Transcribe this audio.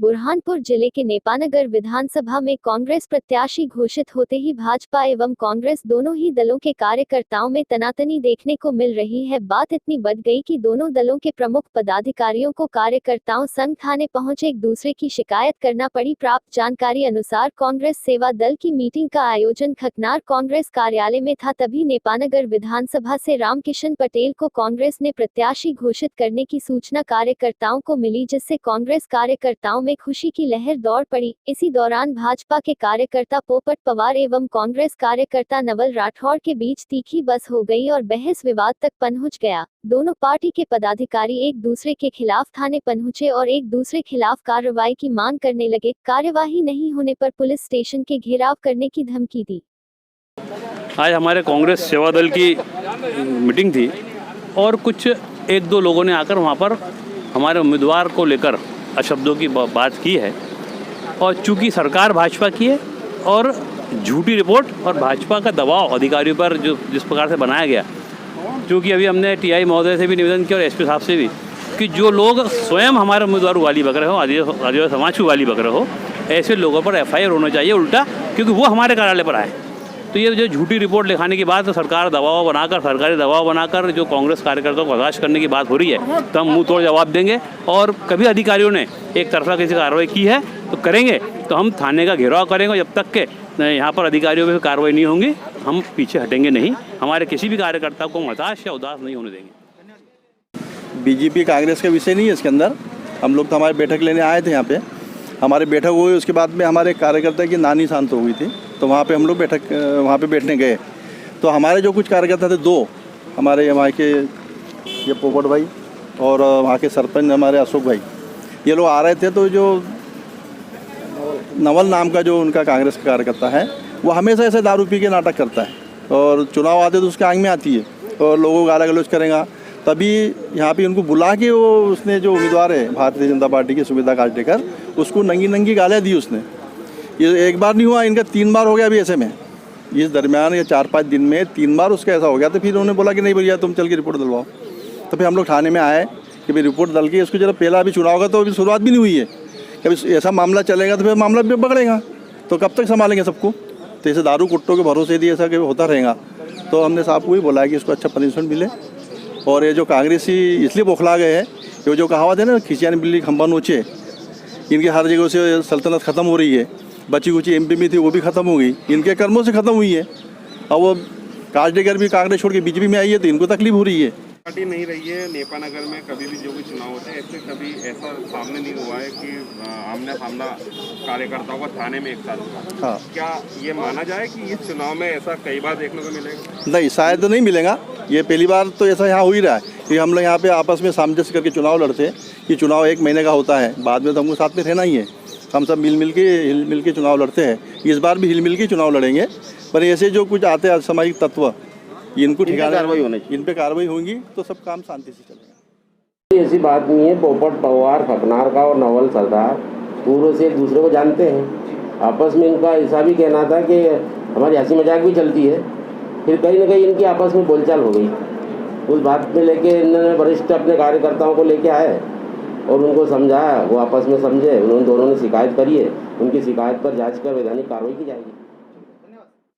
बुरहानपुर जिले के नेपानगर विधानसभा में कांग्रेस प्रत्याशी घोषित होते ही भाजपा एवं कांग्रेस दोनों ही दलों के कार्यकर्ताओं में तनातनी देखने को मिल रही है। बात इतनी बढ़ गई कि दोनों दलों के प्रमुख पदाधिकारियों को कार्यकर्ताओं संग थाने पहुंच एक दूसरे की शिकायत करना पड़ी। प्राप्त जानकारी अनुसार कांग्रेस सेवा दल की मीटिंग का आयोजन खकनार कांग्रेस कार्यालय में था, तभी नेपानगर विधानसभा से रामकिशन पटेल को कांग्रेस ने प्रत्याशी घोषित करने की सूचना कार्यकर्ताओं को मिली, जिससे कांग्रेस कार्यकर्ताओं में खुशी की लहर दौड़ पड़ी। इसी दौरान भाजपा के कार्यकर्ता पोपट पवार एवं कांग्रेस कार्यकर्ता नवल राठौर के बीच तीखी बहस हो गई और बहस विवाद तक पहुंच गया। दोनों पार्टी के पदाधिकारी एक दूसरे के खिलाफ थाने पहुंचे और एक दूसरे खिलाफ कार्रवाई की मांग करने लगे। कार्यवाही नहीं होने पर पुलिस स्टेशन के घेराव करने की धमकी दी। आज हमारे कांग्रेस सेवा दल की मीटिंग थी और कुछ एक दो लोगों ने आकर वहाँ पर हमारे उम्मीदवार को लेकर अशब्दों की बात की है। और चूंकि सरकार भाजपा की है और झूठी रिपोर्ट और भाजपा का दबाव अधिकारियों पर जो जिस प्रकार से बनाया गया, क्योंकि अभी हमने टीआई महोदय से भी निवेदन किया और एसपी साहब से भी कि जो लोग स्वयं हमारे उम्मीदवार को गाली बक रहे हो, आदिवासी समाज को गाली बक रहे हो, ऐसे लोगों पर एफआईआर होना चाहिए उल्टा, क्योंकि वो हमारे कार्यालय पर आए। तो ये जो झूठी रिपोर्ट लिखाने की बात, तो सरकारी दबाव बनाकर जो कांग्रेस कार्यकर्ताओं को हताश करने की बात हो रही है, तो हम मुंह तोड़ जवाब देंगे। और कभी अधिकारियों ने एक तरफा किसी कार्रवाई की है तो करेंगे, तो हम थाने का घेराव करेंगे। जब तक के यहाँ पर अधिकारियों पर कार्रवाई नहीं होंगी, हम पीछे हटेंगे नहीं। हमारे किसी भी कार्यकर्ता को हताश या उदास नहीं होने देंगे। बीजेपी कांग्रेस का विषय नहीं है इसके अंदर। हम लोग तो हमारी बैठक लेने आए थे यहाँ पे, हमारी बैठक हुई, उसके बाद में हमारे कार्यकर्ता की नानी शांत हो गई थी, तो वहाँ पे हम लोग वहाँ पे बैठने गए। तो हमारे जो कुछ कार्यकर्ता थे, दो हमारे वहाँ के ये पोपट भाई और वहाँ के सरपंच हमारे अशोक भाई, ये लोग आ रहे थे। तो जो नवल नाम का जो उनका कांग्रेस का कार्यकर्ता है, वो हमेशा ऐसे दारू पी के नाटक करता है और चुनाव आते तो उसके आंख में आती है और लोगों को गाला गलौज करेगा। तभी यहाँ पे उनको बुला के वो उसने जो उम्मीदवार है भारतीय जनता पार्टी की सुविधा काटेकर, उसको नंगी गालियाँ दी उसने। ये एक बार नहीं हुआ, इनका 3 बार हो गया अभी ऐसे में। इस दरमियान ये 4-5 दिन में 3 बार उसका ऐसा हो गया। तो फिर उन्होंने बोला कि नहीं भैया तुम चल के रिपोर्ट दिलवाओ। तो फिर हम लोग थाने में आए कि भाई रिपोर्ट दल के इसको जरा पहला अभी चुनाव होगा, तो अभी शुरुआत भी नहीं हुई है। कभी ऐसा मामला चलेगा तो फिर मामला भी पकड़ेगा, तो कब तक संभालेंगे सबको। तो ऐसे दारू कुट्टों के भरोसे दिए ऐसा कभी होता रहेगा। तो हमने साहब को ही बोला कि इसको अच्छा पनिशमेंट मिले। और ये जो कांग्रेसी इसलिए बौखला गए हैं, ये जो कहावत है ना, खिसियानी बिल्ली खंबा नोचे, इनकी हर जगह से सल्तनत ख़त्म हो रही है। बची कुची एमपी में थी वो भी ख़त्म हो गई, इनके कर्मों से ख़त्म हुई है। अब वो काजडेकर भी कांग्रेस छोड़ के बीजेपी में आई है, तो इनको तकलीफ हो रही है। पार्टी नहीं रही है नेपानगर में, कभी भी जो भी चुनाव होते हैं ऐसे कभी ऐसा सामने नहीं हुआ है कि आमने सामना कार्यकर्ताओं का थाने में एक साथ हुआ। हाँ, क्या ये माना जाए कि इस चुनाव में ऐसा कई बार देखने को मिलेगा? नहीं, शायद तो नहीं मिलेगा। ये पहली बार तो ऐसा यहाँ हो ही रहा है कि हम लोग यहाँ पे आपस में सामंजस्य करके चुनाव लड़ते हैं कि चुनाव 1 महीने का होता है, बाद में तो हमको साथ में रहना ही है। हम सब हिल मिल के चुनाव लड़ते हैं। इस बार भी हिल मिल के चुनाव लड़ेंगे। पर ऐसे जो कुछ आते हैं असामाजिक तत्व, इनको ठिकाना कार्रवाई होनी चाहिए, इन पे कार्रवाई होगी तो सब काम शांति से चलेगा। ऐसी बात नहीं है। पोपट पवार खकनार का और नवल सरदार पूर्व से एक दूसरे को जानते हैं। आपस में इनका ऐसा भी कहना था कि हमारी हंसी मजाक भी चलती है, फिर कहीं ना कहीं इनकी आपस में बोलचाल हो गई। उस बात में लेके इन्होंने वरिष्ठ अपने कार्यकर्ताओं को लेके आए और उनको समझाया, वो आपस में समझे। उन्होंने दोनों ने शिकायत करी है, उनकी शिकायत पर जांच कर वैधानिक कार्रवाई की जाएगी।